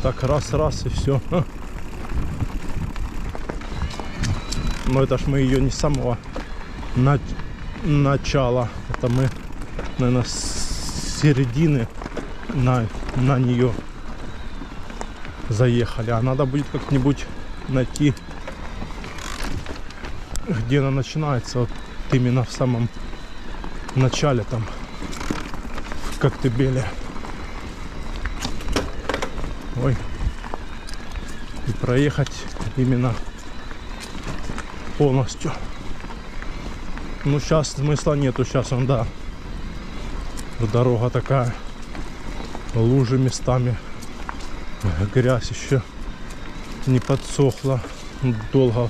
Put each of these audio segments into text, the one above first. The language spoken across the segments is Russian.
Так раз и все. Но это ж мы ее не с самого начала. Это мы, наверное, с середины на нее заехали. А надо будет как-нибудь найти, где она начинается. Вот именно в самом начале, там, в Коктебеле. Ой. И проехать именно полностью. Ну, сейчас смысла нету. Сейчас он, да, дорога такая, лужи местами, грязь еще не подсохла, долго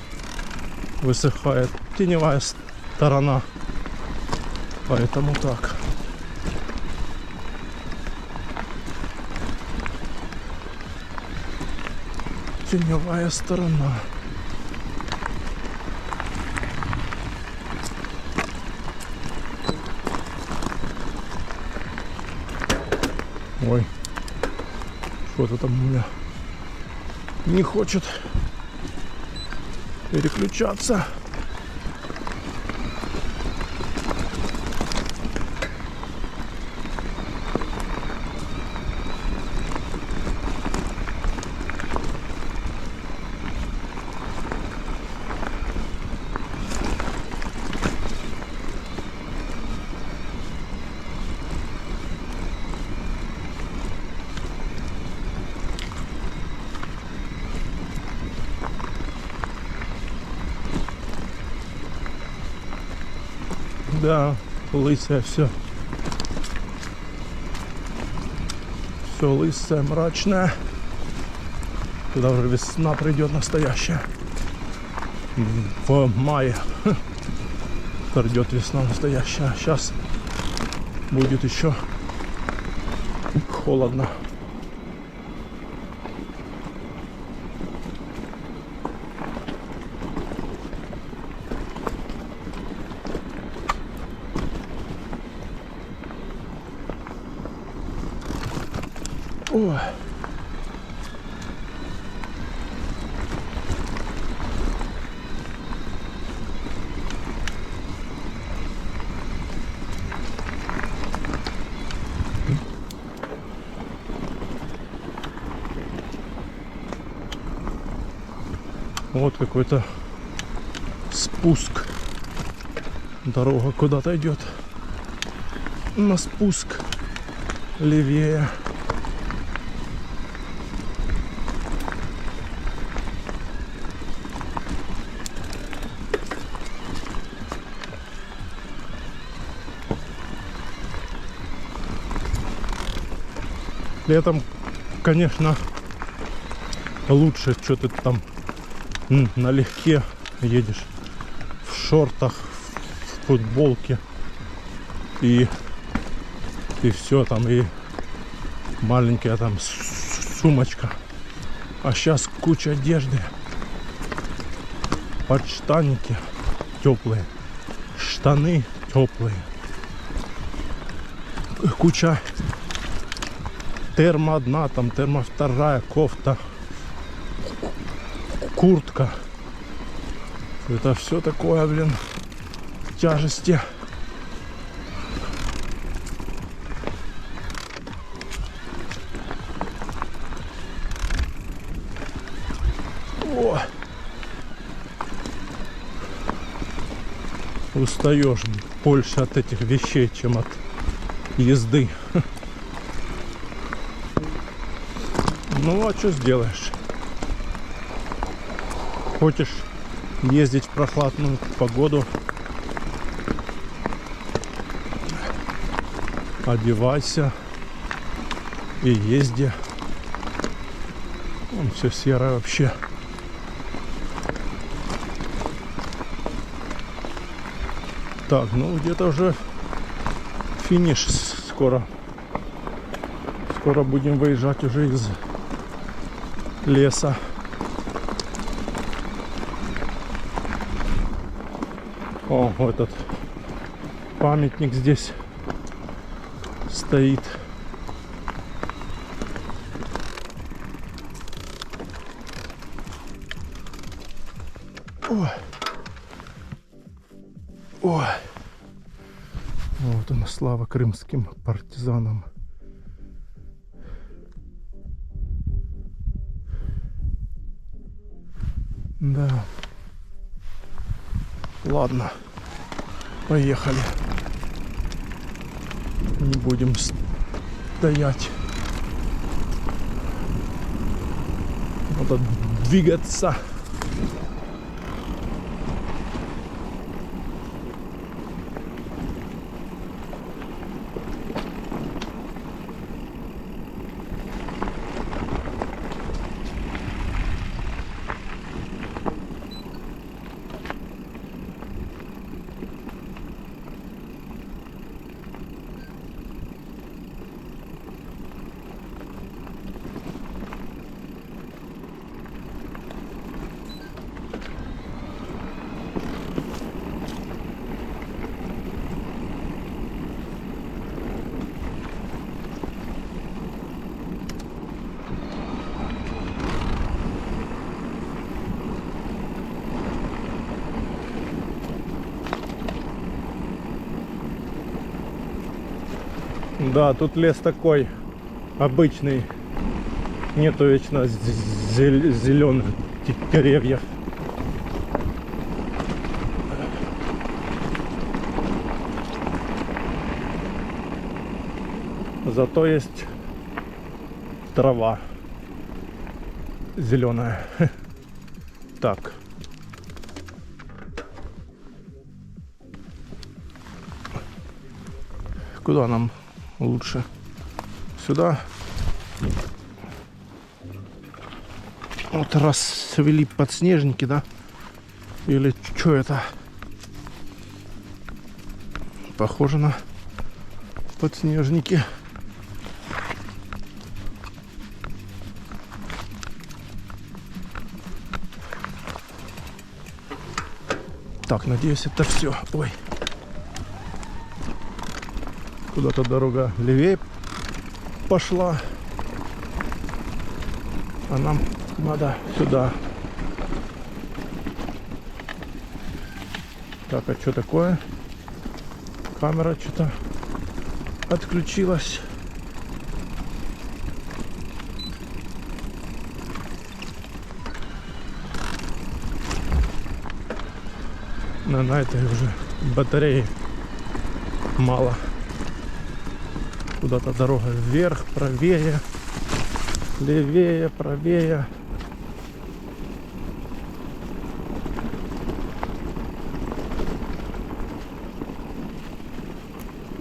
высыхает, теневая сторона, поэтому так. Теневая сторона. Ой, что-то там у меня не хочет переключаться. Да, лысая все. Все лысая, мрачная. Туда уже весна придет настоящая. В мае придет весна настоящая. Сейчас будет еще холодно. Ой. Вот какой-то спуск. Дорога куда-то идет. На спуск левее. Летом, конечно, лучше, что ты там налегке едешь, в шортах, в футболке, и все там, и маленькая там сумочка. А сейчас куча одежды, подштанники теплые, штаны теплые, куча термо одна, там термо вторая, кофта, куртка. Это все такое, блин, тяжести. О! Устаешь больше от этих вещей, чем от езды. Ну, а что сделаешь? Хочешь ездить в прохладную погоду, одевайся и езди. Вон все серое вообще. Так, ну где-то уже финиш скоро. Скоро будем выезжать уже из леса. О, этот памятник здесь стоит. Ой. Ой. Вот она, слава крымским партизанам. Да. Ладно. Поехали. Не будем стоять. Надо двигаться. Да, тут лес такой обычный, нету вечно зеленых деревьев. Зато есть трава зеленая. Так. Куда нам лучше? Сюда. Вот раз свели подснежники, да? Или что это? Похоже на подснежники. Так, надеюсь, это все. Ой. Куда-то дорога левее пошла. А нам надо сюда. Так, а что такое? Камера что-то отключилась. На этой уже батареи мало. Куда-то дорога вверх, правее, левее, правее.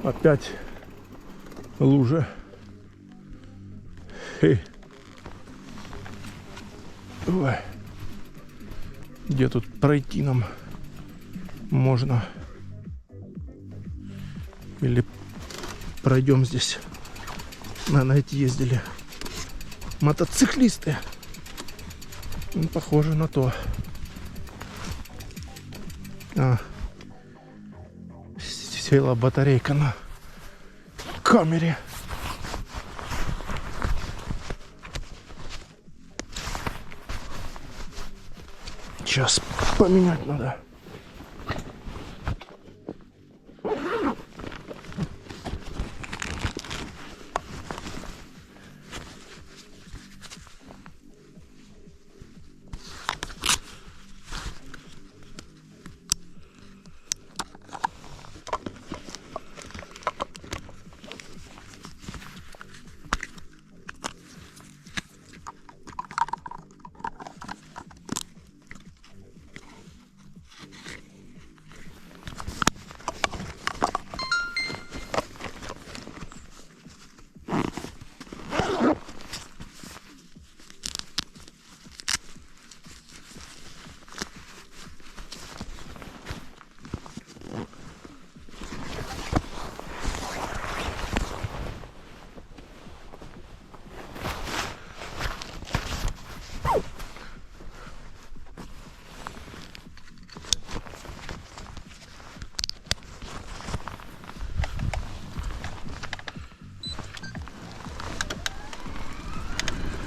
Опять лужа. Ой. Где тут пройти нам можно? Или пройдем здесь? На эти ездили мотоциклисты. Ну, похоже на то. Села батарейка на камере. Сейчас поменять надо.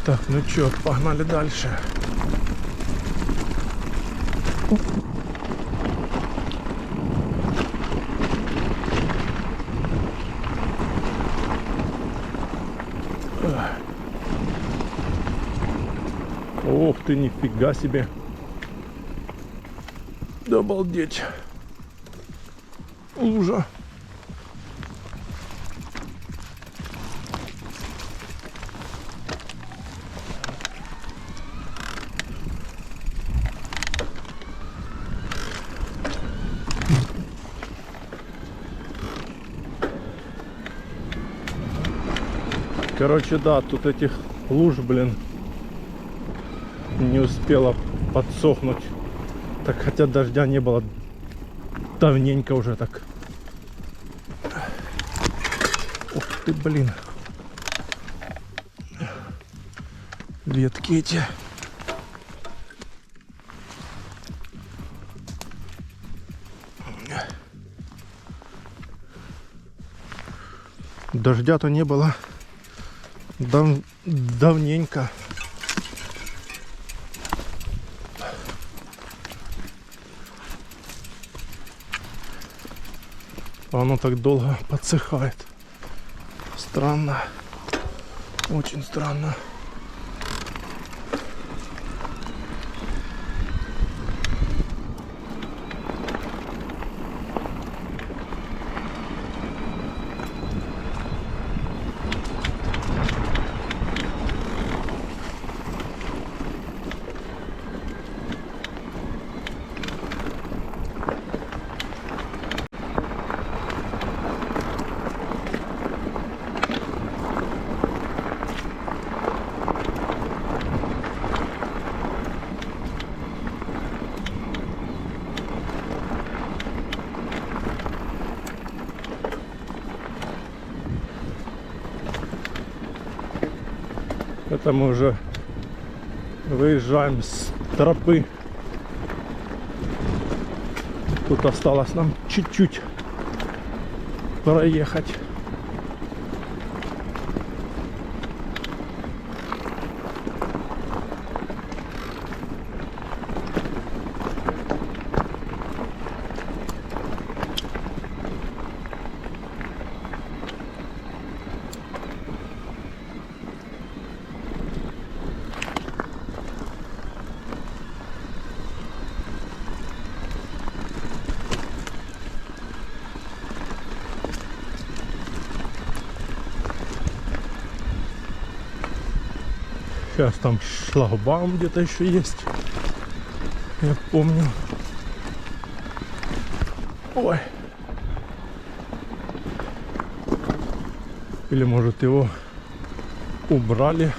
Так, ну чё, погнали дальше. Ох ты, нифига себе. Да обалдеть. Лужа. Короче, да, тут этих луж, блин, не успела подсохнуть. Так, хотя дождя не было давненько уже так. Ух ты, блин. Ветки эти. Дождя-то не было давненько. Оно так долго подсыхает. Странно. Очень странно. Это мы уже выезжаем с тропы. Тут осталось нам чуть-чуть проехать. Сейчас там шлагбаум где-то еще есть. Я помню. Ой. Или может его убрали.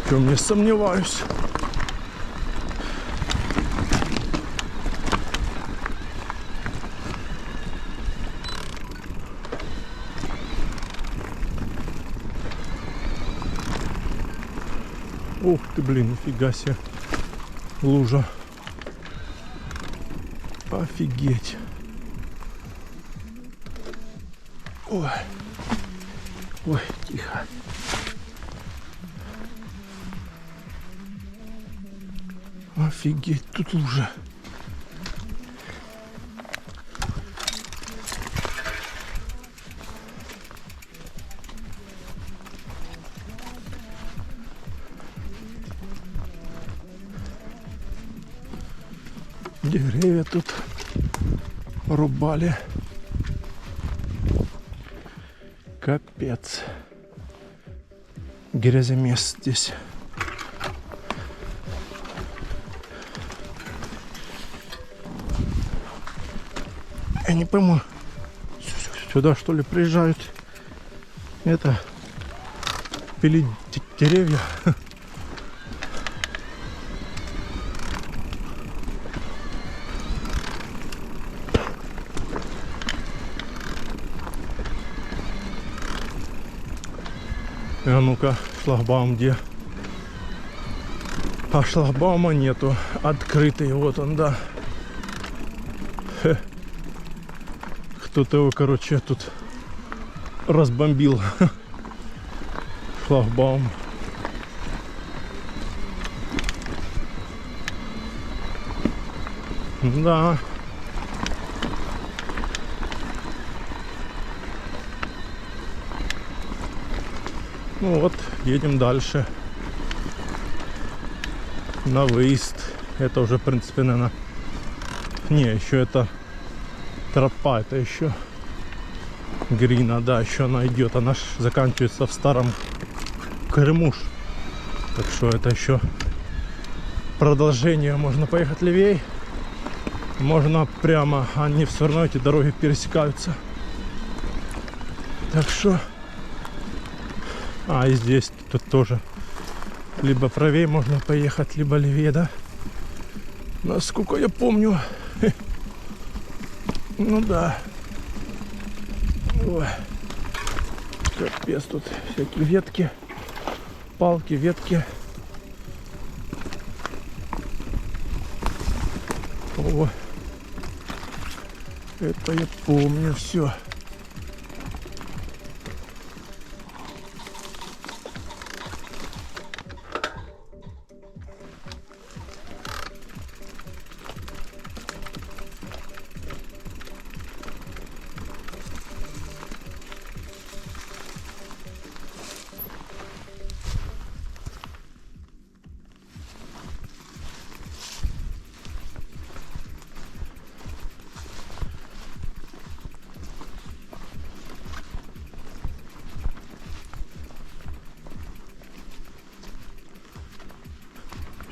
В чем не сомневаюсь. Ух ты, блин, нифига себе. Лужа. Офигеть. Ой. Ой, тихо. Офигеть, тут лужа. Деревья тут рубали. Капец. Гряземес здесь. Я не пойму, сюда что ли приезжают это пилить деревья. А ну-ка, шлагбаум где? А шлагбаума нету. Открытый, вот он, да. Кто-то его, короче, тут разбомбил шлагбаум. Да. Ну вот, едем дальше. На выезд. Это уже, в принципе, наверное... Не, еще это тропа, это еще Грина, да, еще она идет. Она ж заканчивается в Старом Крыму. Так что это еще продолжение. Можно поехать левее. Можно прямо, они все равно эти дороги пересекаются. Так что... А, и здесь тут тоже либо правее можно поехать, либо левее, да? Насколько я помню. Ну да. Ой. Капец, тут всякие ветки, палки, ветки. О, это я помню все.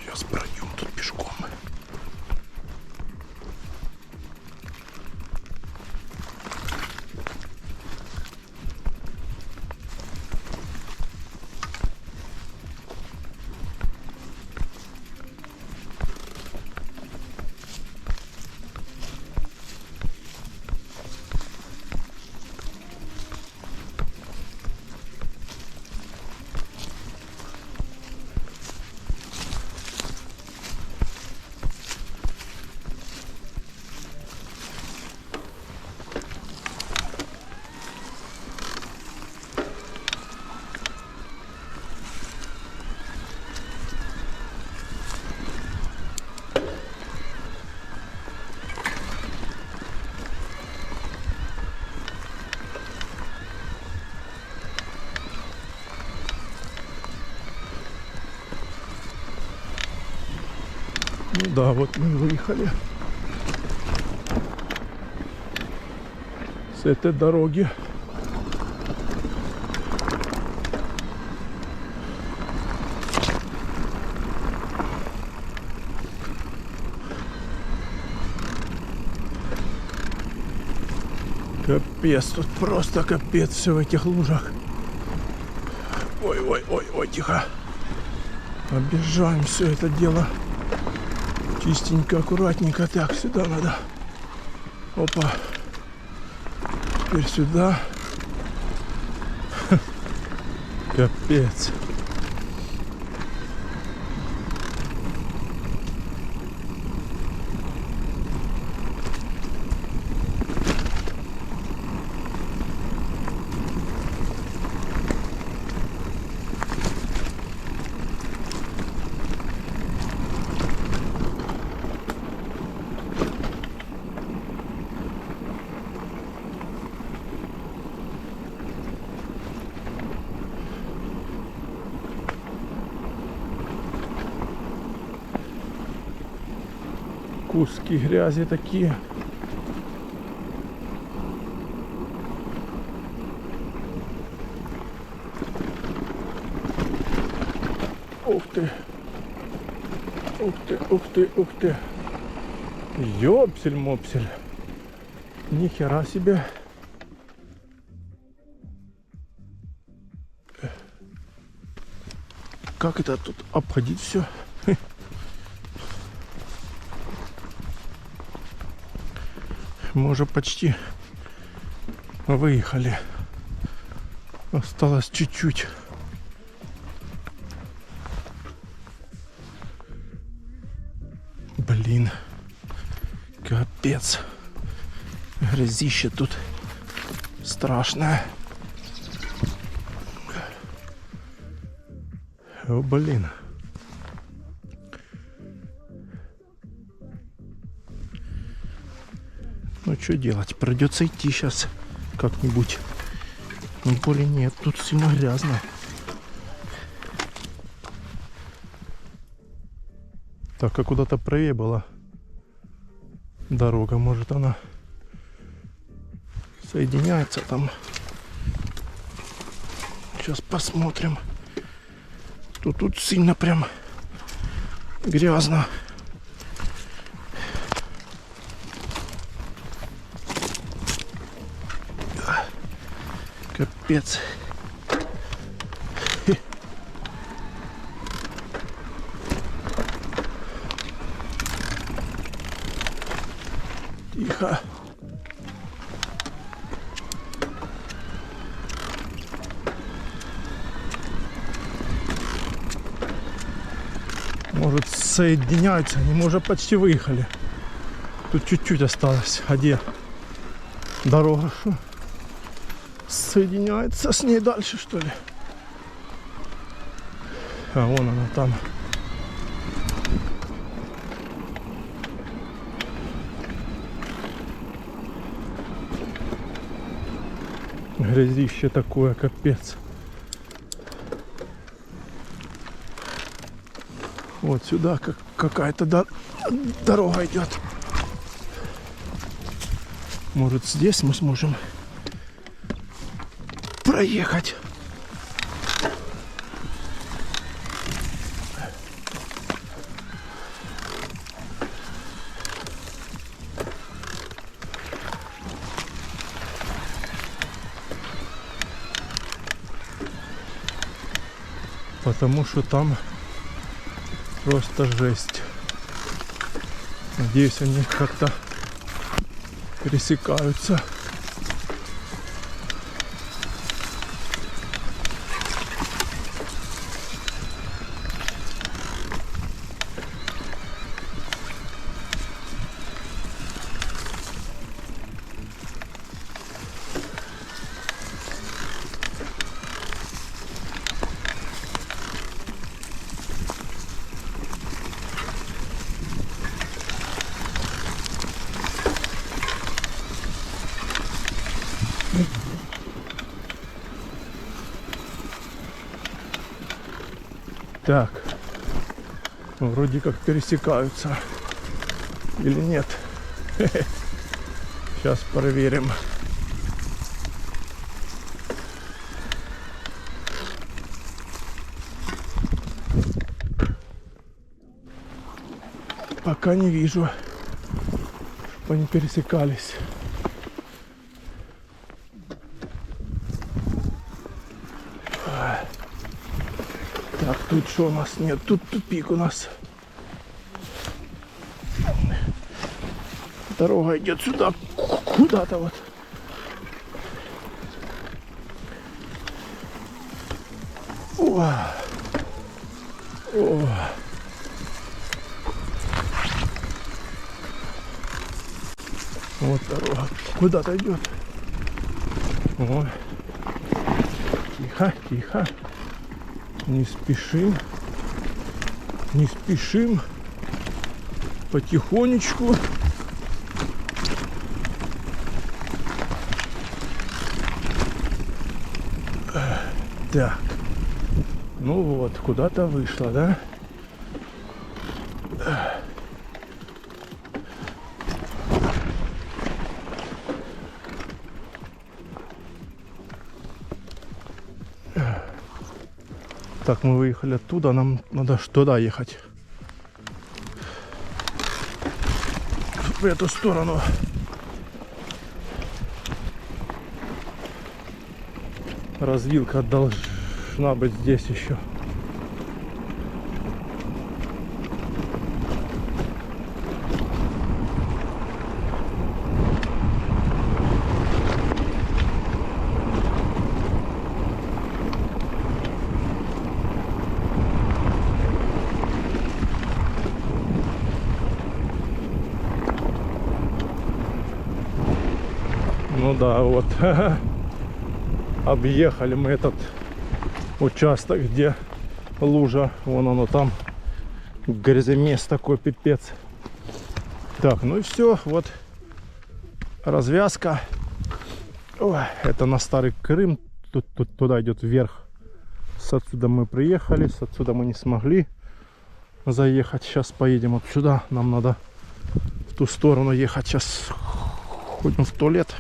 Сейчас пройдем тут пешком. Ну да, вот мы выехали с этой дороги. Капец, тут просто капец все в этих лужах. Ой, тихо. Объезжаем все это дело. Чистенько, аккуратненько. Так, сюда надо. Опа. Теперь сюда. Капец. Куски грязи такие. Ух ты. Ух ты, ух ты, ух ты. Ёпсель-мопсель. Нихера себе. Как это тут обходить все? Мы уже почти выехали. Осталось чуть-чуть. Блин. Капец. Грязище тут страшное. О, блин. Ну что делать? Придется идти сейчас как-нибудь. Но более нет, тут сильно грязно. Так, как куда-то правее была дорога, может она соединяется там. Сейчас посмотрим. Тут сильно прям грязно. Капец. Тихо. Может, соединяются, они, мы уже почти выехали. Тут чуть-чуть осталось. А где дорога? Что? Соединяется с ней дальше, что ли? А вон она там. Грязище такое, капец. Вот сюда какая-то дорога идет. Может, здесь мы сможем проехать. Потому что там просто жесть. Надеюсь, они как-то пересекаются. Так, вроде как пересекаются или нет. Сейчас проверим. Пока не вижу, чтобы они пересекались. Так, тут что у нас? Нет, тут тупик у нас. Дорога идет сюда, куда-то вот. О! О! Вот дорога куда-то идет. О. Тихо, тихо. Не спешим. Не спешим. Потихонечку. Так. Ну вот, куда-то вышла, да? Так, мы выехали оттуда, нам надо туда ехать. В эту сторону. Развилка должна быть здесь еще. Ну да, вот. Объехали мы этот участок, где лужа. Вон оно там. Гряземес такой, пипец. Так, ну и все. Вот развязка. Ой, это на Старый Крым. Тут туда идет вверх. С отсюда мы приехали. С отсюда мы не смогли заехать. Сейчас поедем вот сюда. Нам надо в ту сторону ехать. Сейчас ходим в туалет.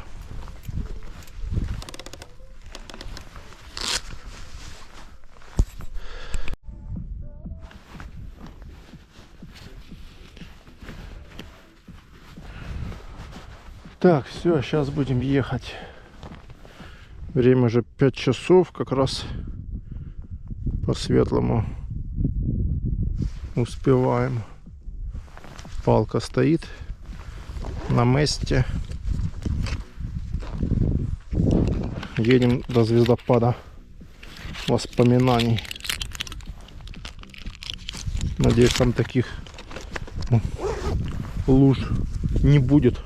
Так, все, сейчас будем ехать. Время же 5 часов, как раз по светлому успеваем. Палка стоит на месте. Едем до звездопада воспоминаний. Надеюсь, там таких луж не будет.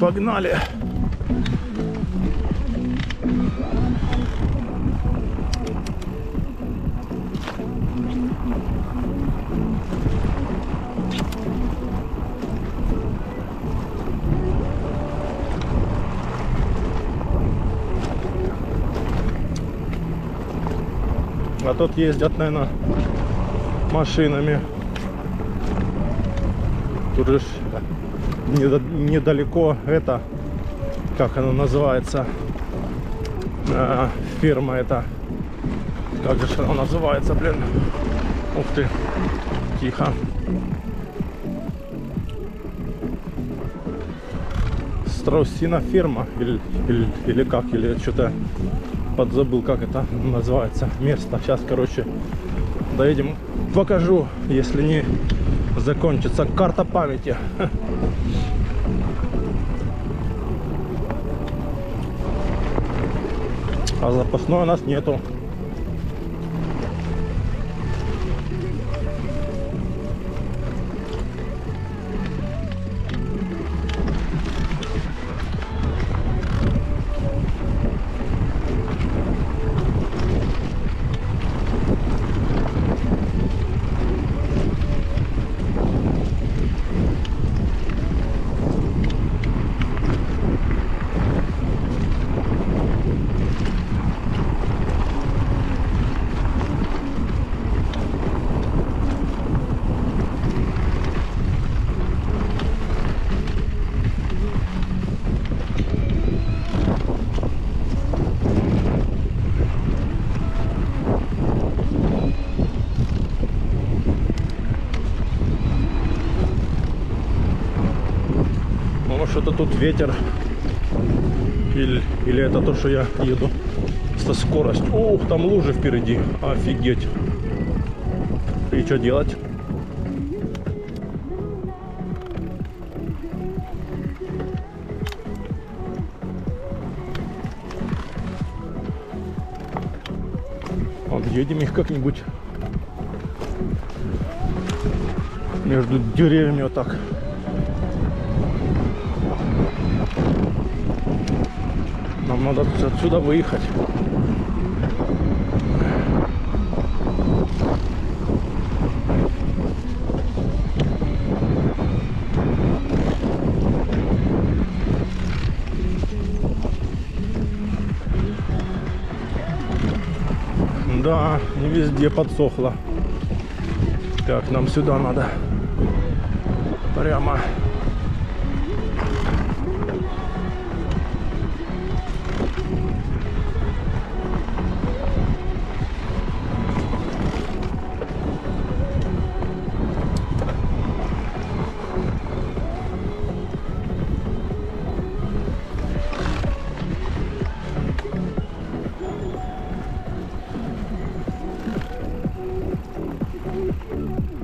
Погнали! А тут ездят, наверное, машинами. Тут же недалеко это, как она называется, фирма это, как же она называется, блин, ух ты, тихо, Страусина фирма или как, или что-то подзабыл, как это называется место. Сейчас, короче, доедем, покажу, если не закончится карта памяти. А запасной у нас нету. Что-то тут ветер или это то, что я еду со скоростью. Ух, там лужи впереди, офигеть. И что делать? Объедем их как-нибудь между деревьями вот так. Нам надо отсюда выехать. Да, не везде подсохло. Так, нам сюда надо. Прямо.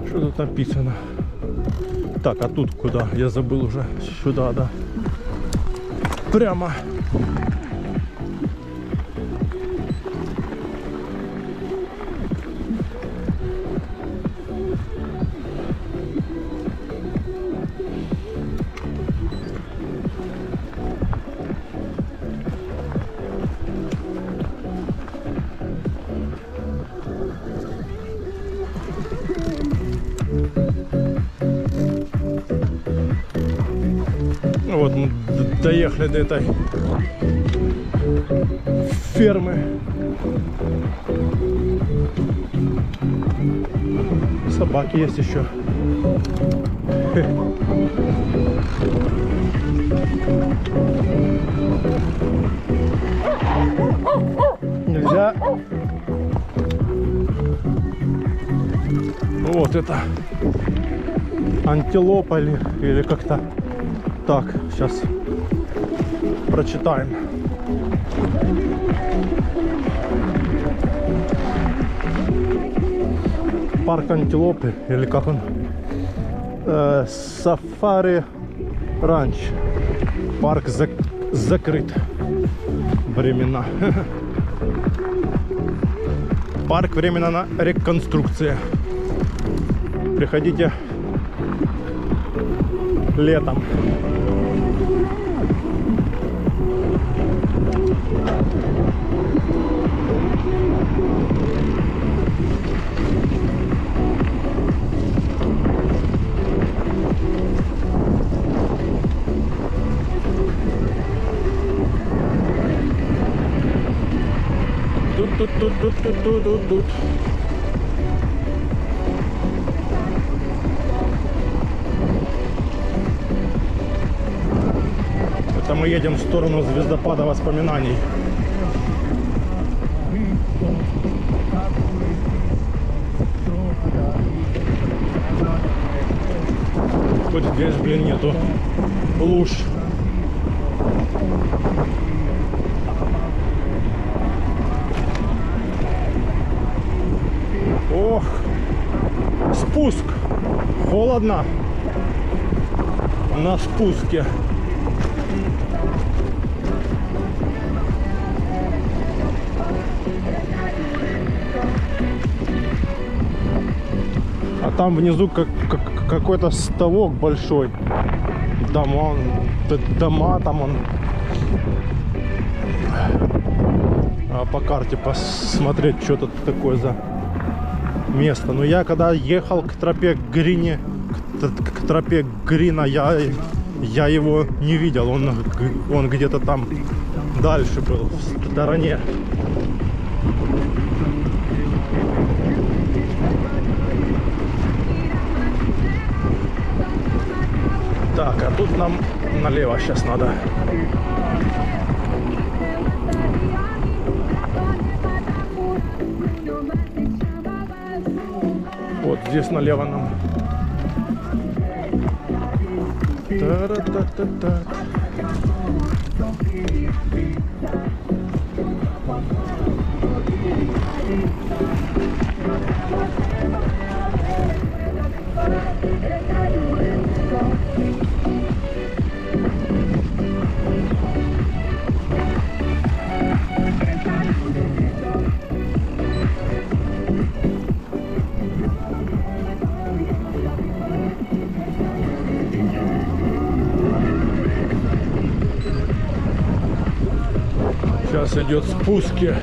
Что тут написано? Так, а тут куда? Я забыл уже. Сюда, да. Прямо. Вот мы доехали до этой фермы. Собаки есть еще. Нельзя. Вот это антилопа или как-то так. Сейчас прочитаем. Парк антилопы, или как он? Сафари ранч. Парк закрыт временно. Парк временно на реконструкции. Приходите летом. Тут. Это мы едем в сторону звездопада воспоминаний. Хоть здесь, блин, нету луж. Ох, спуск. Холодно на спуске. А там внизу какой-то ставок большой. Дома там он. А по карте посмотреть, что тут такое за место. Но я когда ехал к тропе Грина, я его не видел. Он где-то там дальше был, в стороне. Так, а тут нам налево сейчас надо. Вот здесь налево нам. Та-ра-та-та-та. Сейчас идет спуски.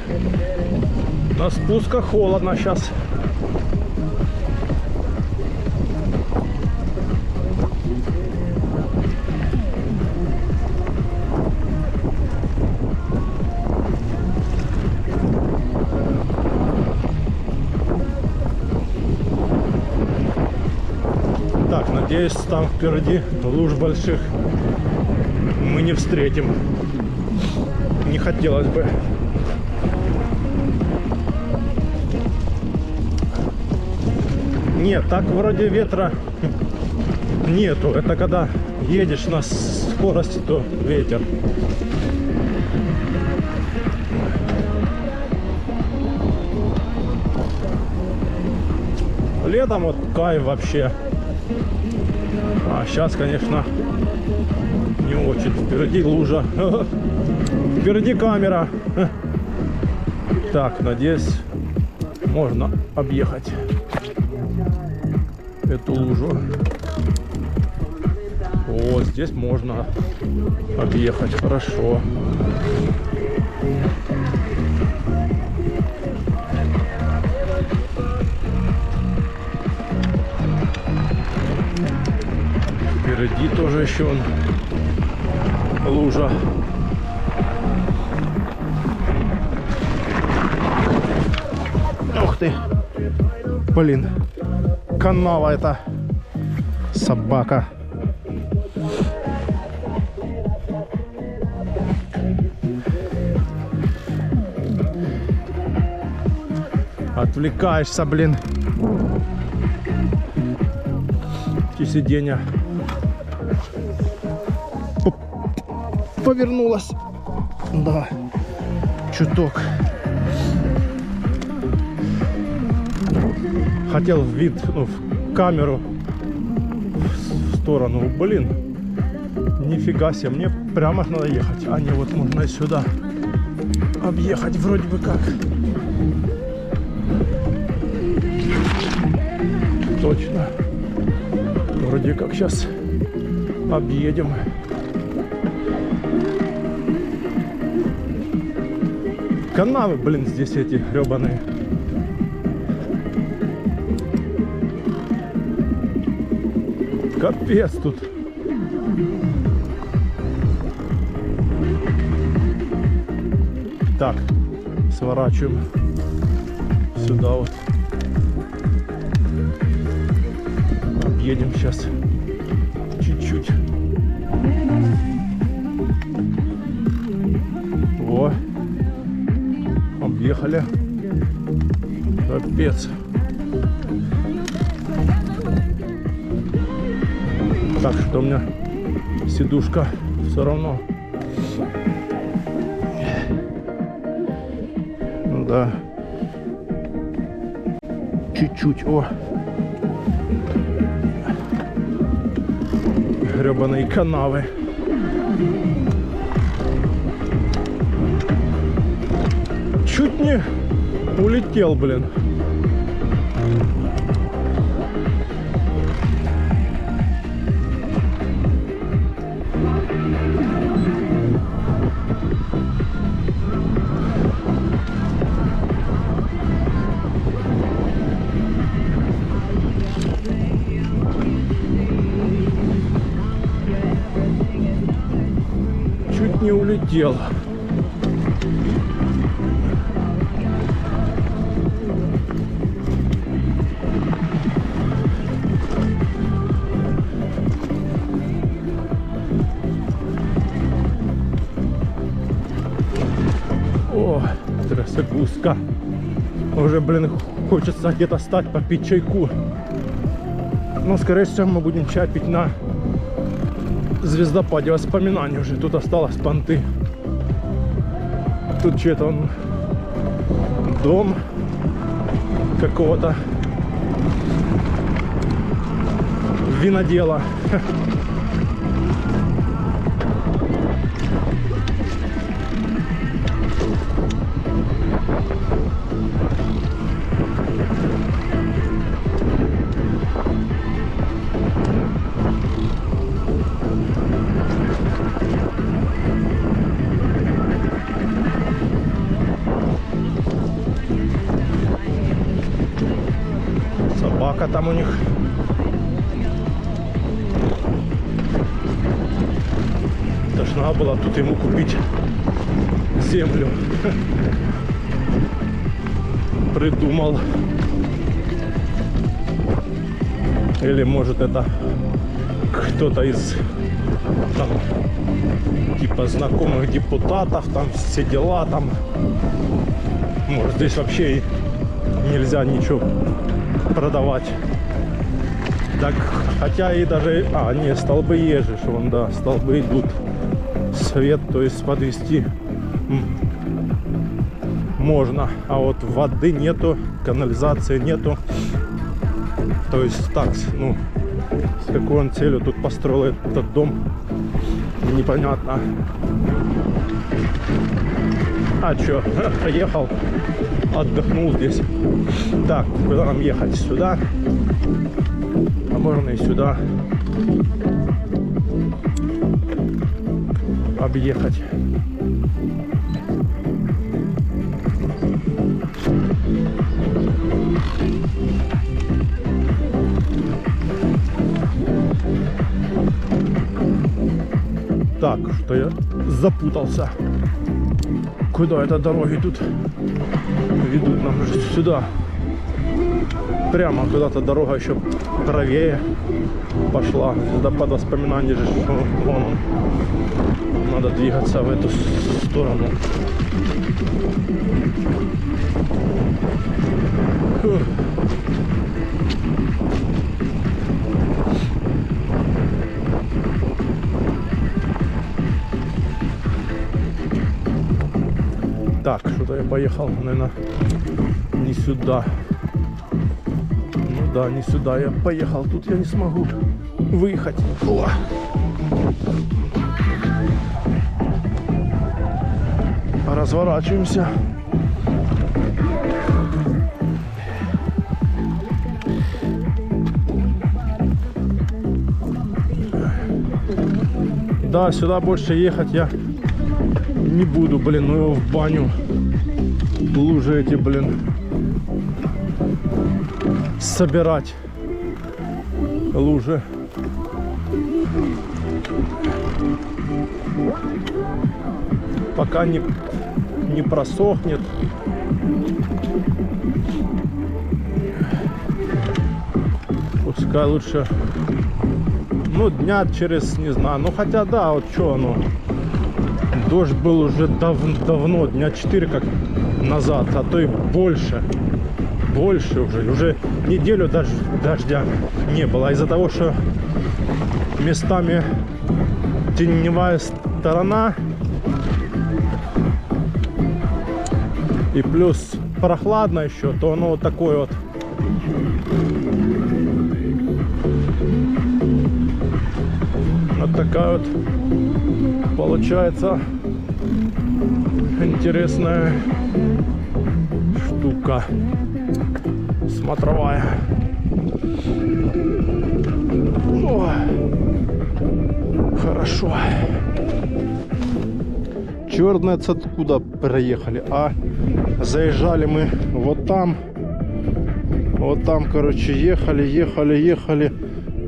На спусках холодно сейчас. Так, надеюсь, там впереди луж больших мы не встретим. Не хотелось бы. Нет, так вроде ветра нету. Это когда едешь на скорости, то ветер. Летом вот кайф вообще. А сейчас, конечно, не очень. Впереди лужа. Впереди камера. Так, надеюсь, можно объехать эту лужу. О, здесь можно объехать. Хорошо. Впереди тоже еще лужа. Ух ты! Блин, канава это, собака. Отвлекаешься, блин. Эти сиденья. Повернулась. Да. Чуток. Хотел вид, в камеру в сторону. Блин. Нифига себе. Мне прямо надо ехать. А не, вот можно и сюда объехать вроде бы как. Точно. Вроде как сейчас объедем. Канавы, блин, здесь эти гребаные. Капец тут. Так, сворачиваем сюда вот. Едем сейчас чуть-чуть. Во. Объехали. Капец. Так что у меня сидушка все равно. Ну да. Чуть-чуть. О. Гребаные канавы. Чуть не улетел, блин. Не улетел. О, трясогузка. Уже, блин, хочется где-то стать, попить чайку. Но, скорее всего, мы будем чай пить на звездопаде воспоминаний уже. Тут осталось понты. Тут что-то он дом какого-то винодела. Собака там у них. Должна была тут ему купить землю. Придумал. Или может это кто-то из там типа знакомых депутатов, там все дела там. Может здесь вообще нельзя ничего продавать. Так, хотя и даже... А, не, столбы ежешь, вон, да, столбы идут. Свет, то есть подвести можно. А вот воды нету, канализации нету. То есть так, ну, С какой он целью тут построил этот дом, непонятно. А чё, приехал, отдохнул здесь. Так, куда нам ехать? Сюда. А можно и сюда объехать. Так, что я запутался. Куда это дороги тут ведут? Нам же сюда. Прямо куда-то дорога еще правее пошла. Да, под воспоминание же, что вон он. Надо двигаться в эту сторону. Фух. Так, что-то я поехал, наверное, не сюда. Ну да, не сюда я поехал. Тут я не смогу выехать. О! Разворачиваемся. Да, сюда больше ехать я не буду, блин, ну его в баню. Лужи эти, блин, собирать. Лужи. Пока не просохнет. Пускай лучше, ну, дня через, не знаю, ну хотя да, вот что оно. Дождь был уже давно, дня 4 как назад, а то и больше. Больше уже неделю дождя не было. Из-за того, что местами теневая сторона и плюс прохладно еще, то оно вот такое вот. Вот такая вот получается интересная штука смотровая. О, хорошо. Черт знает откуда проехали, а заезжали мы вот там, короче, ехали,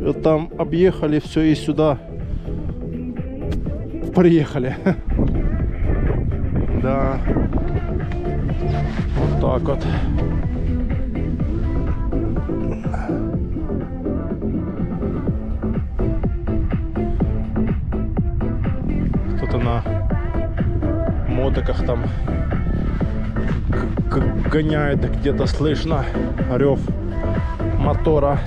вот там объехали все и сюда приехали. Да, вот так вот. Кто-то на мотиках там гоняет, где-то слышно рев мотора.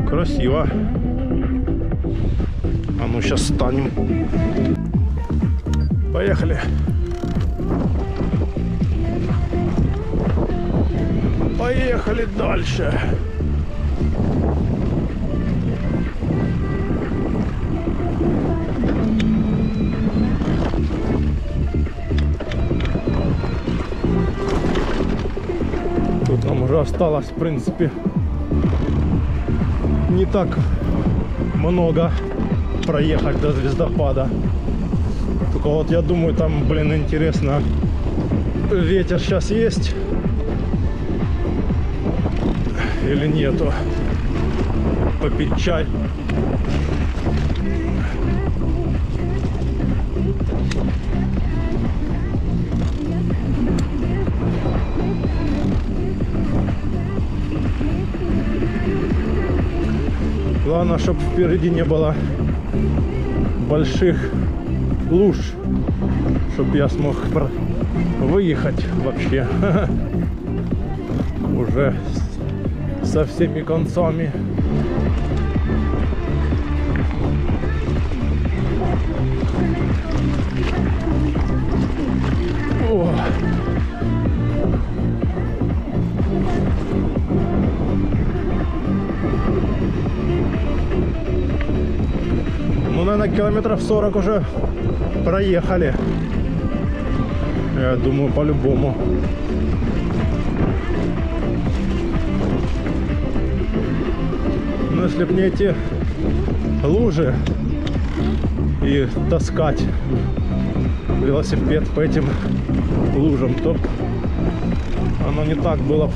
Красиво. А ну сейчас станем. Поехали. Поехали дальше. Тут нам уже осталось, в принципе, не так много проехать до звездопада. Только вот я думаю, там, блин, интересно, ветер сейчас есть или нету. Попить чай. Главное, чтобы впереди не было больших луж, чтобы я смог выехать вообще уже со всеми концами. наверное, километров 40 уже проехали. Я думаю, по-любому. Но если бы не эти лужи и таскать велосипед по этим лужам, то оно не так было.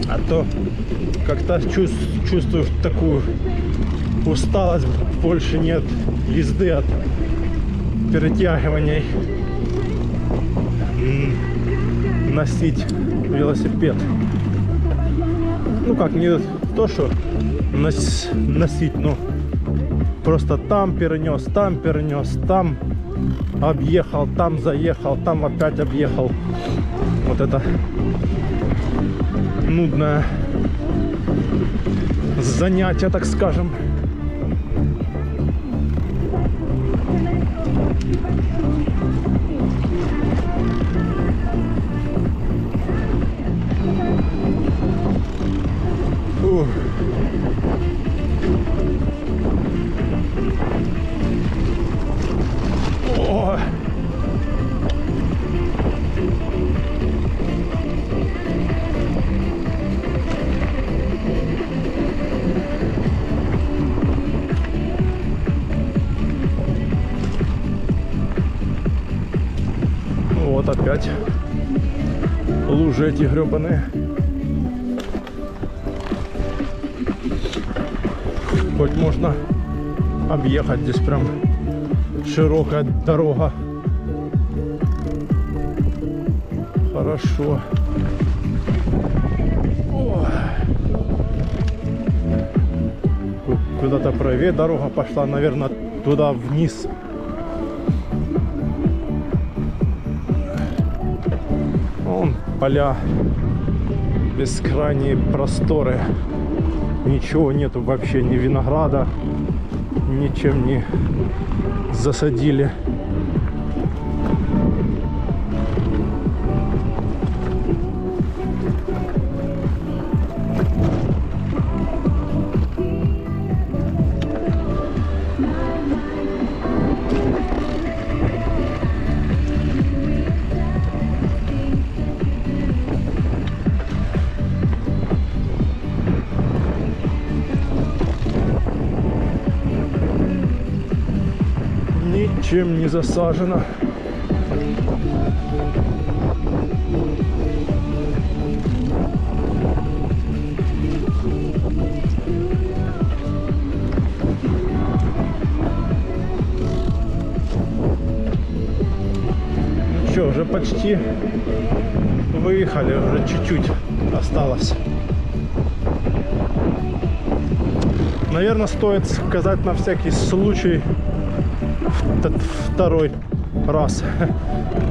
А то как-то чувствую такую усталость, больше нет езды от перетягиваний, носить велосипед. Ну как, не то, что носить, но просто там перенес, там объехал, там заехал, там опять объехал. Вот это нудное занятие, так скажем. О! Вот опять лужи эти гребаные. Хоть можно объехать, здесь прям широкая дорога. Хорошо. Куда-то правее дорога пошла, наверное, туда вниз. Вон поля, бескрайние просторы. Ничего нету вообще, ни винограда, ничем не засадили. Ничем не засажено. Ну что, уже почти выехали, уже чуть-чуть осталось. Наверное, стоит сказать на всякий случай второй раз: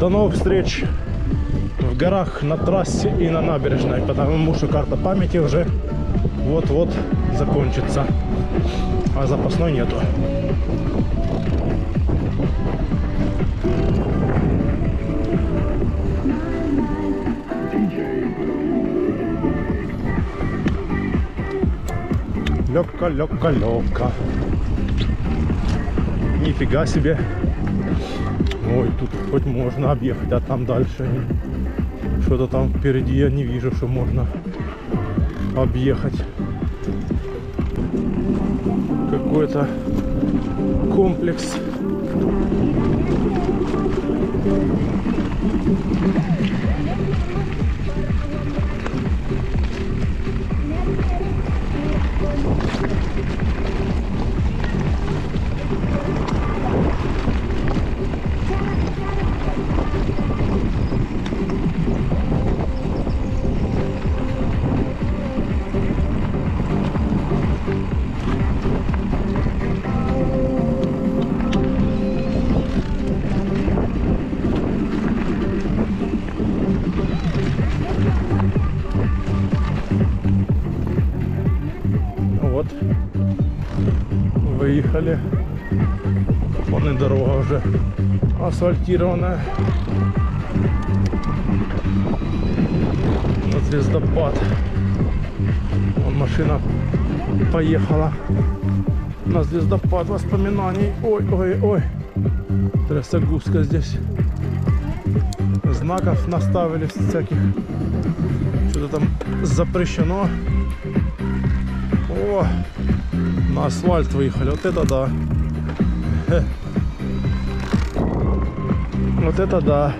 до новых встреч в горах, на трассе и на набережной, потому что карта памяти уже вот-вот закончится, а запасной нету. Лёгко. Нифига себе. Ой, тут хоть можно объехать, а там дальше что-то там впереди я не вижу, что можно объехать. Какой-то комплекс. Вот, выехали. Вон и дорога уже асфальтированная. На звездопад. Вон машина поехала на звездопад воспоминаний. Ой, ой, ой. Трясогузка здесь. Знаков наставили всяких. Что-то там запрещено. О, на асфальт выехали. Вот это да. Вот это да.